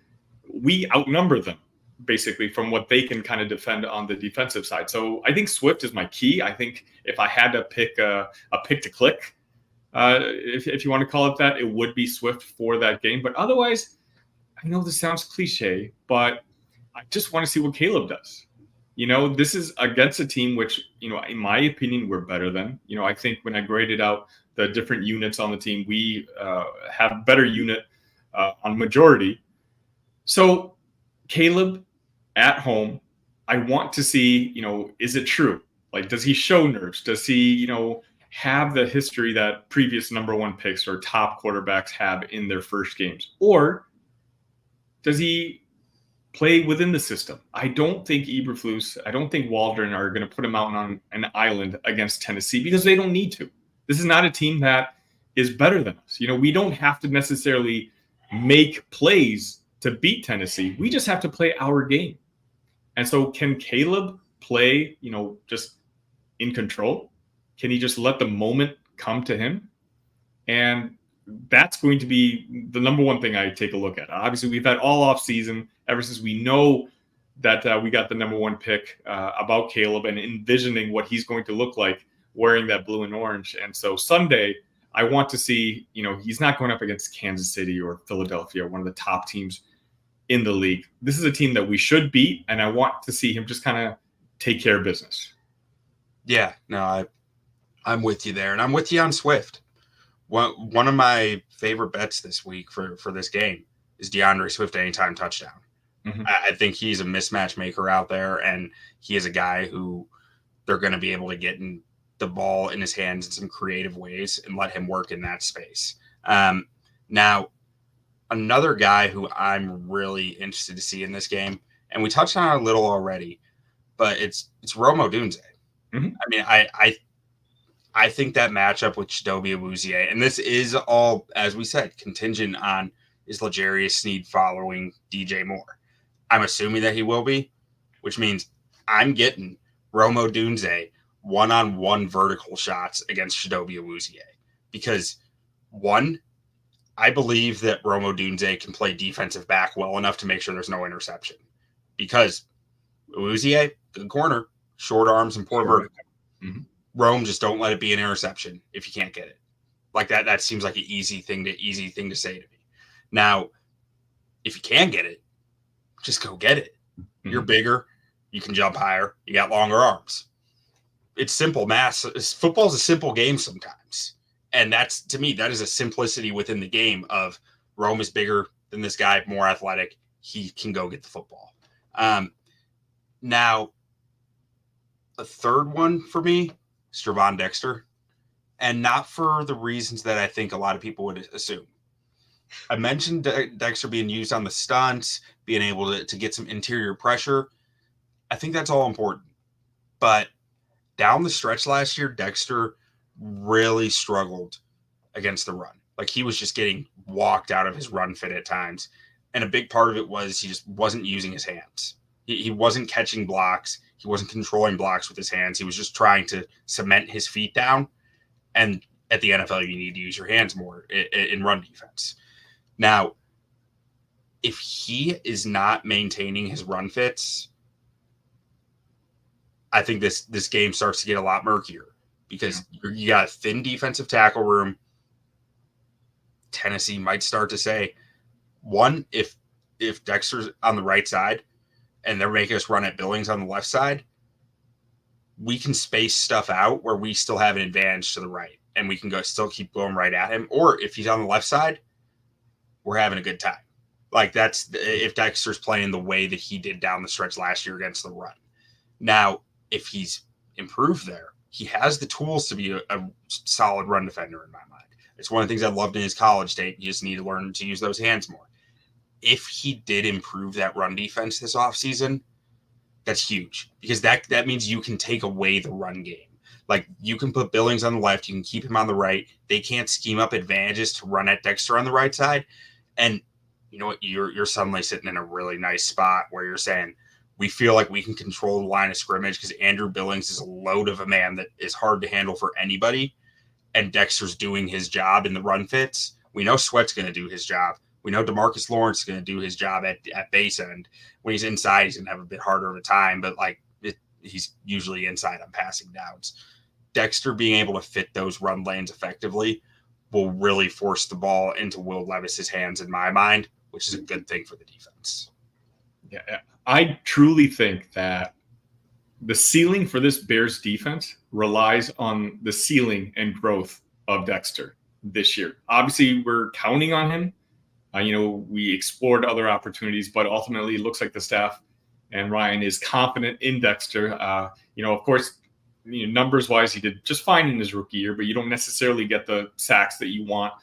we outnumber them basically from what they can kind of defend on the defensive side. So I think Swift is my key. I think if I had to pick a pick to click, if you want to call it that, it would be Swift for that game. But otherwise, I know this sounds cliche, but I just want to see what Caleb does. This is against a team which, in my opinion, we're better than. I think when I graded out the different units on the team, we have a better unit on majority. So Caleb at home, I want to see, is it true? Like, does he show nerves? Does he, have the history that previous number 1 picks or top quarterbacks have in their first games? Or does he play within the system? I don't think Eberflus, I don't think Waldron are going to put him out on an island against Tennessee because they don't need to. This is not a team that is better than us. We don't have to necessarily make plays to beat Tennessee. We just have to play our game. And so can Caleb play, just in control? Can he just let the moment come to him? And that's going to be the number 1 thing I take a look at. Obviously, we've had all off season ever since we know that we got the number 1 pick about Caleb and envisioning what he's going to look like wearing that blue and orange. And so Sunday, I want to see, he's not going up against Kansas City or Philadelphia, one of the top teams in the league. This is a team that we should beat, and I want to see him just kind of take care of business. Yeah, no, I'm with you there, and I'm with you on Swift. One of my favorite bets this week for this game is DeAndre Swift anytime touchdown. Mm-hmm. I think he's a mismatch maker out there, and he is a guy who they're going to be able to get in the ball in his hands in some creative ways and let him work in that space. Now, another guy who I'm really interested to see in this game, and we touched on it a little already, but it's Rome Odunze. Mm-hmm. I mean, I think that matchup with Chidobe Awuzie, and this is all, as we said, contingent on is L'Jarius Sneed following DJ Moore. I'm assuming that he will be, which means I'm getting Rome Odunze one-on-one vertical shots against Chidobe Awuzie. Because, one, I believe that Rome Odunze can play defensive back well enough to make sure there's no interception. Because Awuzie, good corner, short arms, and poor vertical. Mm-hmm. Rome, just don't let it be an interception if you can't get it. Like that seems like an easy thing to say to me. Now, if you can get it, just go get it. Mm-hmm. You're bigger. You can jump higher. You got longer arms. It's simple math. Football's a simple game sometimes. And that's, to me, that is a simplicity within the game of Rome is bigger than this guy, more athletic. He can go get the football. Now, a third one for me is Gervon Dexter. And not for the reasons that I think a lot of people would assume. I mentioned Dexter being used on the stunts, being able to get some interior pressure. I think that's all important. But down the stretch last year, Dexter really struggled against the run. Like, he was just getting walked out of his run fit at times. And a big part of it was he just wasn't using his hands. He wasn't catching blocks. He wasn't controlling blocks with his hands. He was just trying to cement his feet down. And at the NFL, you need to use your hands more in run defense. Now, if he is not maintaining his run fits, I think this game starts to get a lot murkier because you got a thin defensive tackle room. Tennessee might start to say, one, if Dexter's on the right side and they're making us run at Billings on the left side, we can space stuff out where we still have an advantage to the right and we can still keep going right at him. Or if he's on the left side, we're having a good time. Like, that's if Dexter's playing the way that he did down the stretch last year against the run. Now, if he's improved there, he has the tools to be a solid run defender in my mind. It's one of the things I loved in his college tape. You just need to learn to use those hands more. If he did improve that run defense this offseason, that's huge because that means you can take away the run game. Like, you can put Billings on the left, you can keep him on the right. They can't scheme up advantages to run at Dexter on the right side. And you know what? You're suddenly sitting in a really nice spot where you're saying, we feel like we can control the line of scrimmage because Andrew Billings is a load of a man that is hard to handle for anybody. And Dexter's doing his job in the run fits. We know Sweat's going to do his job. We know DeMarcus Lawrence is going to do his job at base end. When he's inside, he's going to have a bit harder of a time, but he's usually inside on passing downs. Dexter being able to fit those run lanes effectively will really force the ball into Will Levis's hands in my mind, which is a good thing for the defense. Yeah, I truly think that the ceiling for this Bears defense relies on the ceiling and growth of Dexter this year. Obviously, we're counting on him. We explored other opportunities, but ultimately it looks like the staff and Ryan is confident in Dexter. Of course, numbers-wise, he did just fine in his rookie year, but you don't necessarily get the sacks that you want.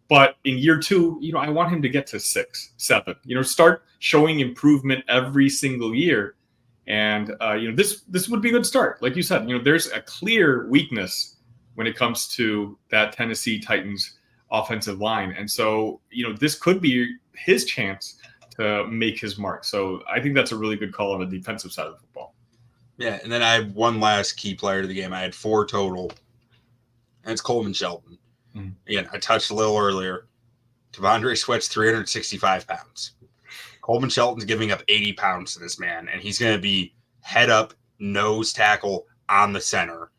But in year two, I want him to get to 6, 7. Start showing improvement every single year. And, this would be a good start. Like you said, there's a clear weakness when it comes to that Tennessee Titans offensive line. And so, this could be his chance to make his mark. So I think that's a really good call on the defensive side of football. Yeah, and then I have one last key player to the game. I had 4 total, and it's Coleman Shelton. Mm-hmm. Again, I touched a little earlier. T'Vondre Sweat's 365 pounds. Coleman Shelton's giving up 80 pounds to this man, and he's going to be head up, nose tackle on the center.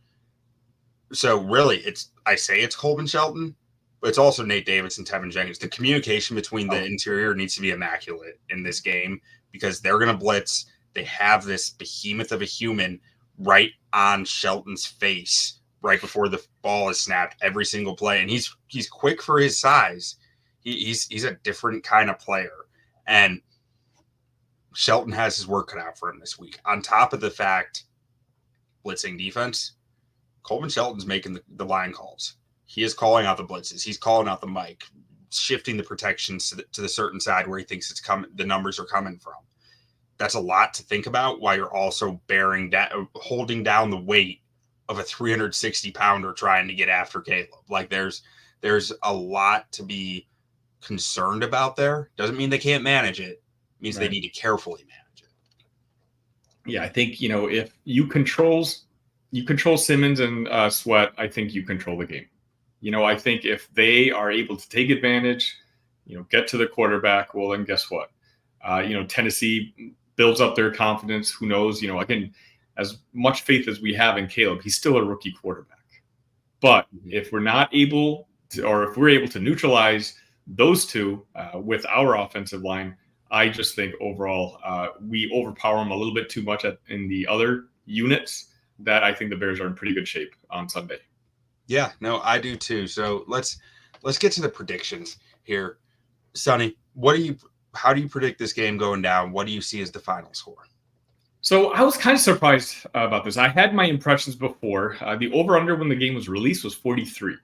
So really, I say it's Coleman Shelton, but it's also Nate Davis and Tevin Jenkins. The communication between the interior needs to be immaculate in this game because they're going to blitz. They have this behemoth of a human right on Shelton's face right before the ball is snapped every single play. And he's quick for his size. He's a different kind of player. And Shelton has his work cut out for him this week. On top of the fact, blitzing defense, Coleman Shelton's making the line calls. He is calling out the blitzes. He's calling out the mic, shifting the protections to the certain side where he thinks it's coming. The numbers are coming from. That's a lot to think about while you're also holding down the weight of a 360-pounder trying to get after Caleb. Like there's a lot to be concerned about there. Doesn't mean they can't manage it. It means They need to carefully manage it. Yeah, I think, if you control you control Simmons and Sweat, I think you control the game. I think if they are able to take advantage, get to the quarterback, well, then guess what? Tennessee builds up their confidence. Who knows? Again, as much faith as we have in Caleb, he's still a rookie quarterback. But if we're not able to, or if we're able to neutralize those two with our offensive line, I just think overall we overpower them a little bit too much in the other units, that I think the Bears are in pretty good shape on Sunday. Yeah, no, I do too. So let's get to the predictions here. Sonny, how do you predict this game going down? What do you see as the final score? So I was kind of surprised about this. I had my impressions before. The over-under when the game was released was 43.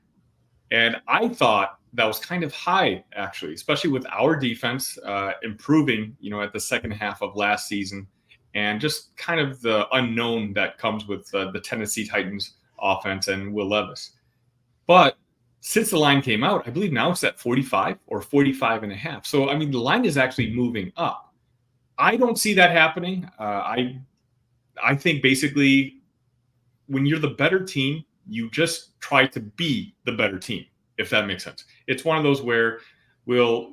And I thought that was kind of high, actually, especially with our defense improving, at the second half of last season, and just kind of the unknown that comes with the Tennessee Titans offense and Will Levis. But since the line came out, I believe now it's at 45 or 45 and a half. So, the line is actually moving up. I don't see that happening. I think basically when you're the better team, you just try to be the better team, if that makes sense. It's one of those where we'll,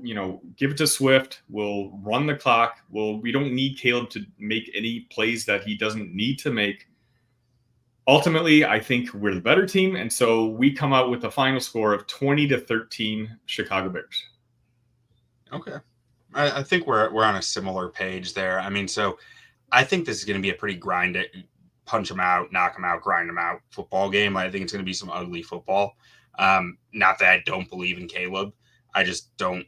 give it to Swift. We'll run the clock. We don't need Caleb to make any plays that he doesn't need to make. Ultimately, I think we're the better team. And so we come out with a final score of 20-13 Chicago Bears. Okay. I think we're on a similar page there. So I think this is going to be a pretty punch them out, knock them out, grind them out football game. I think it's going to be some ugly football. Not that I don't believe in Caleb. I just don't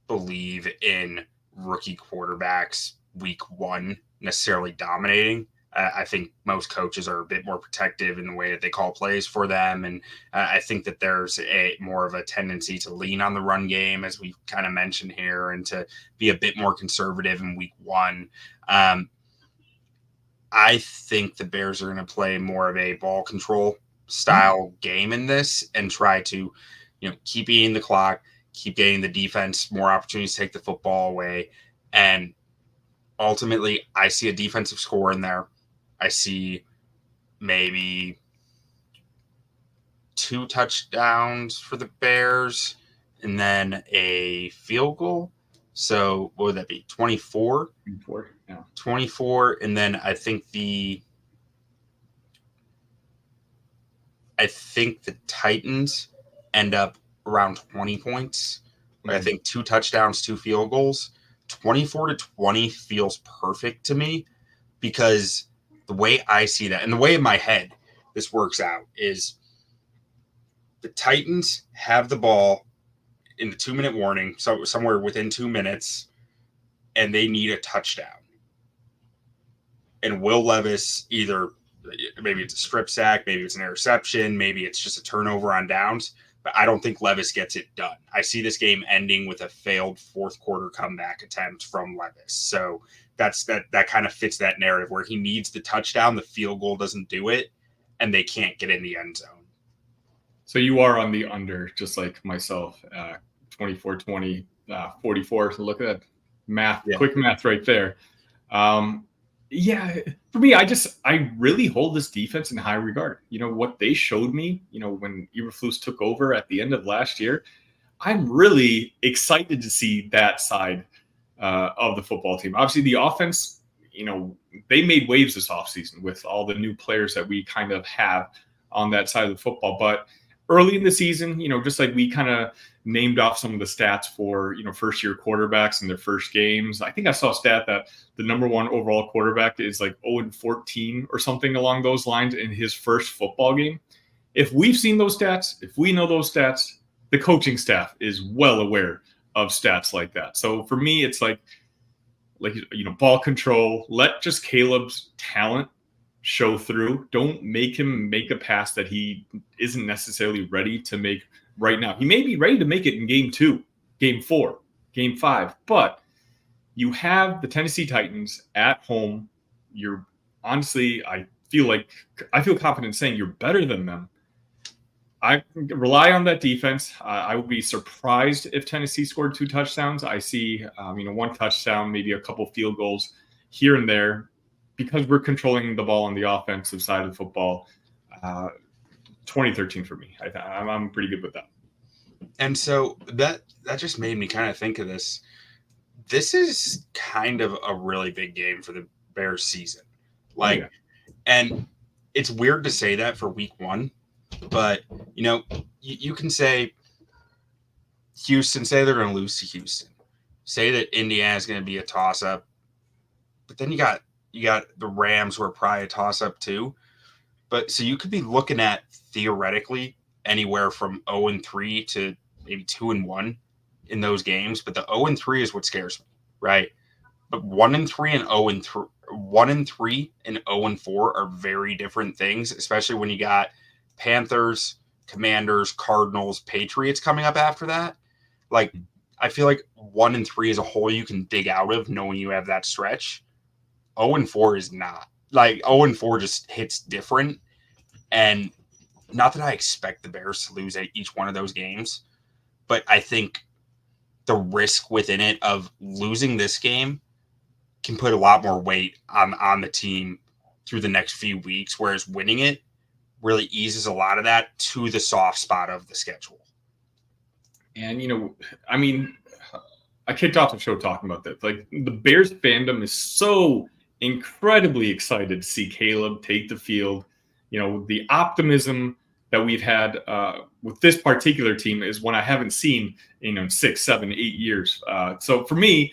believe in rookie quarterbacks week one necessarily dominating. I think most coaches are a bit more protective in the way that they call plays for them. And I think that there's more of a tendency to lean on the run game, as we kind of mentioned here, and to be a bit more conservative in week one. I think the Bears are going to play more of a ball control style game in this and try to, keep eating the clock, keep getting the defense more opportunities to take the football away. And ultimately, I see a defensive score in there. I see maybe 2 touchdowns for the Bears and then a field goal. So what would that be? 24? 24, yeah. 24. And then I think the Titans end up around 20 points. I think 2 touchdowns, 2 field goals. 24-20 feels perfect to me, because the way I see that and the way in my head this works out is the Titans have the ball in the 2-minute warning, so somewhere within 2 minutes, and they need a touchdown. And Will Levis, either maybe it's a strip sack, maybe it's an interception, maybe it's just a turnover on downs, but I don't think Levis gets it done. I see this game ending with a failed fourth quarter comeback attempt from Levis. So that kind of fits that narrative where he needs the touchdown, the field goal doesn't do it, and they can't get in the end zone. So you are on the under, just like myself, 24-20, 44. So look at that math, quick math right there. For me, I really hold this defense in high regard. What they showed me, when Eberflus took over at the end of last year, I'm really excited to see that side of the football team. Obviously, the offense, they made waves this offseason with all the new players that we kind of have on that side of the football. But early in the season, just like we kind of named off some of the stats for, first-year quarterbacks in their first games. I think I saw a stat that the number one overall quarterback is like 0-14 or something along those lines in his first football game. If we've seen those stats, if we know those stats, the coaching staff is well aware of stats like that. So for me, it's like ball control. Let just Caleb's talent show through. Don't make him make a pass that he isn't necessarily ready to make right now. He may be ready to make it in game 2, game 4, game 5, but you have the Tennessee Titans at home. You're honestly, I feel confident saying you're better than them. I rely on that defense. I would be surprised if Tennessee scored 2 touchdowns. I see, 1 touchdown, maybe a couple field goals here and there. because we're controlling the ball on the offensive side of the football, 2013 for me. I'm pretty good with that. And so that just made me kind of think of this. This is kind of a really big game for the Bears season. Like, yeah. And it's weird to say that for week 1, but you can say Houston, say they're going to lose to Houston, say that Indiana's going to be a toss up, but then you got the Rams who are probably a toss up too. But so you could be looking at theoretically anywhere from 0-3 to maybe 2-1 in those games. But the 0-3 is what scares me, right? But 1-3 and 0-3, 1-3 and 0-4 are very different things, especially when you got Panthers, Commanders, Cardinals, Patriots coming up after that. Like, I feel like 1-3 is a hole you can dig out of knowing you have that stretch. 0-4 is not. Like, 0-4 just hits different. And not that I expect the Bears to lose at each one of those games, but I think the risk within it of losing this game can put a lot more weight on the team through the next few weeks, whereas winning it really eases a lot of that to the soft spot of the schedule. And, I kicked off the show talking about that. Like, the Bears fandom is so incredibly excited to see Caleb take the field. The optimism that we've had with this particular team is one I haven't seen in 6, 7, 8 years. So for me,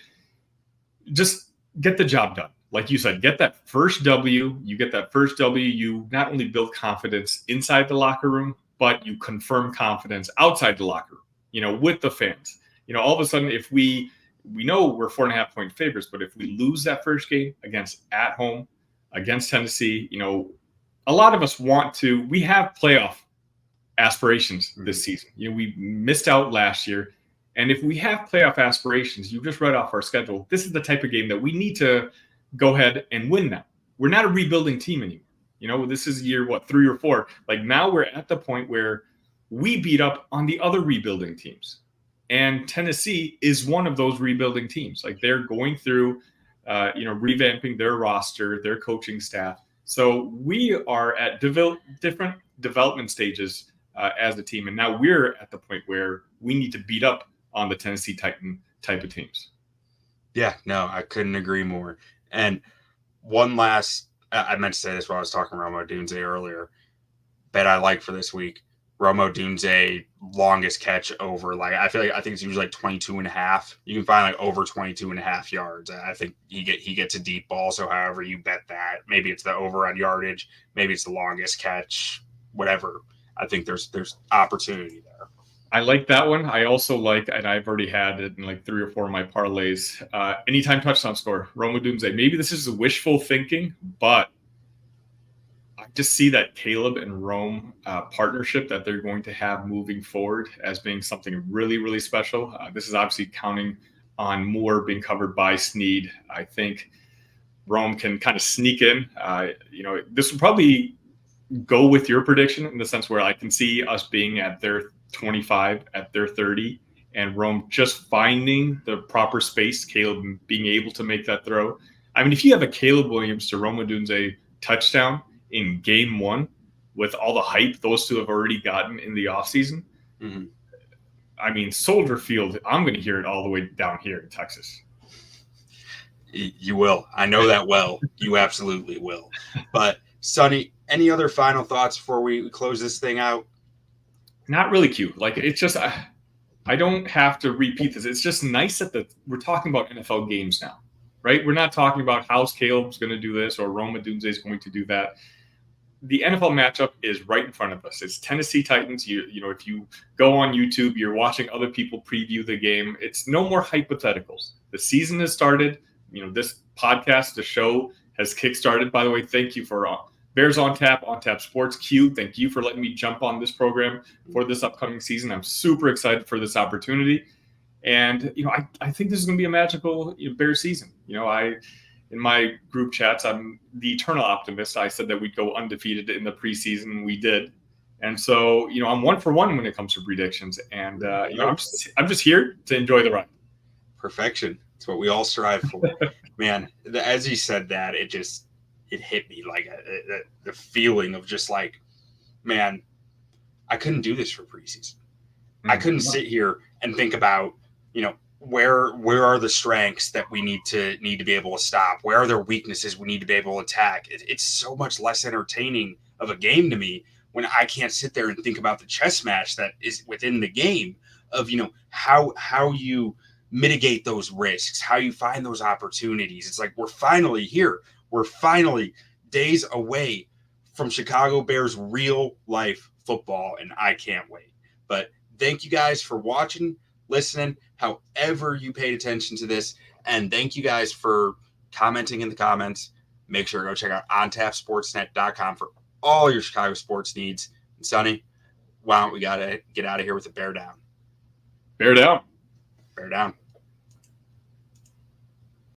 just get the job done. Like you said, get that first W. You get that first W. You not only build confidence inside the locker room, but you confirm confidence outside the locker room, with the fans. All of a sudden, if we know we're 4.5-point favorites, but if we lose that first game at home against Tennessee, a lot of us we have playoff aspirations this season. We missed out last year. And if we have playoff aspirations, you just read off our schedule, this is the type of game that we need to go ahead and win now. We're not a rebuilding team anymore. This is year, 3 or 4. Like, now we're at the point where we beat up on the other rebuilding teams. And Tennessee is one of those rebuilding teams. Like, they're going through, revamping their roster, their coaching staff. So we are at different development stages as a team. And now we're at the point where we need to beat up on the Tennessee Titan type of teams. Yeah, no, I couldn't agree more. And one last, I meant to say this while I was talking Rome Odunze earlier, bet I like for this week, Rome Odunze longest catch over, I think it's usually 22.5. You can find over 22.5 yards. I think he gets a deep ball. So however you bet that, maybe it's the over on yardage, maybe it's the longest catch, whatever. I think there's opportunity there. I like that one. I also like, and I've already had it in 3 or 4 of my parlays, anytime touchdown score, Rome Odunze. Maybe this is wishful thinking, but I just see that Caleb and Rome partnership that they're going to have moving forward as being something really, really special. This is obviously counting on Moore being covered by Snead. I think Rome can kind of sneak in. This would probably go with your prediction in the sense where I can see us being at their 25, at their 30, and Rome just finding the proper space, Caleb being able to make that throw. I mean, if you have a Caleb Williams to Rome Odunze touchdown in game 1 with all the hype those two have already gotten in the offseason, I mean, Soldier Field, I'm going to hear it all the way down here in Texas. You will. I know that well. You absolutely will. But, Sonny, any other final thoughts before we close this thing out? Not really, Q. It's just I don't have to repeat this. It's just nice that we're talking about NFL games now, right? We're not talking about how's Caleb's going to do this or Rome Odunze is going to do that. The NFL matchup is right in front of us. It's Tennessee Titans. If you go on YouTube, you're watching other people preview the game. It's no more hypotheticals. The season has started. This podcast, the show has kickstarted. By the way, thank you for Bears on Tap Sports Q. Thank you for letting me jump on this program for this upcoming season. I'm super excited for this opportunity. And, I think this is going to be a magical Bears season. In my group chats, I'm the eternal optimist. I said that we'd go undefeated in the preseason. We did. And so, I'm 1 for 1 when it comes to predictions. And, I'm just here to enjoy the ride. Perfection. It's what we all strive for. Man, as you said that, it just hit me like the feeling of just like, man, I couldn't do this for preseason. I couldn't sit here and think about, where are the strengths that we need to be able to stop? Where are there weaknesses we need to be able to attack? It's so much less entertaining of a game to me when I can't sit there and think about the chess match that is within the game of, how you mitigate those risks, how you find those opportunities. It's like, we're finally here. We're finally days away from Chicago Bears real life football, and I can't wait. But thank you guys for watching, listening, however you paid attention to this. And thank you guys for commenting in the comments. Make sure to go check out ontapsportsnet.com for all your Chicago sports needs. And Sonny, why don't we got to get out of here with a bear down? Bear down. Bear down.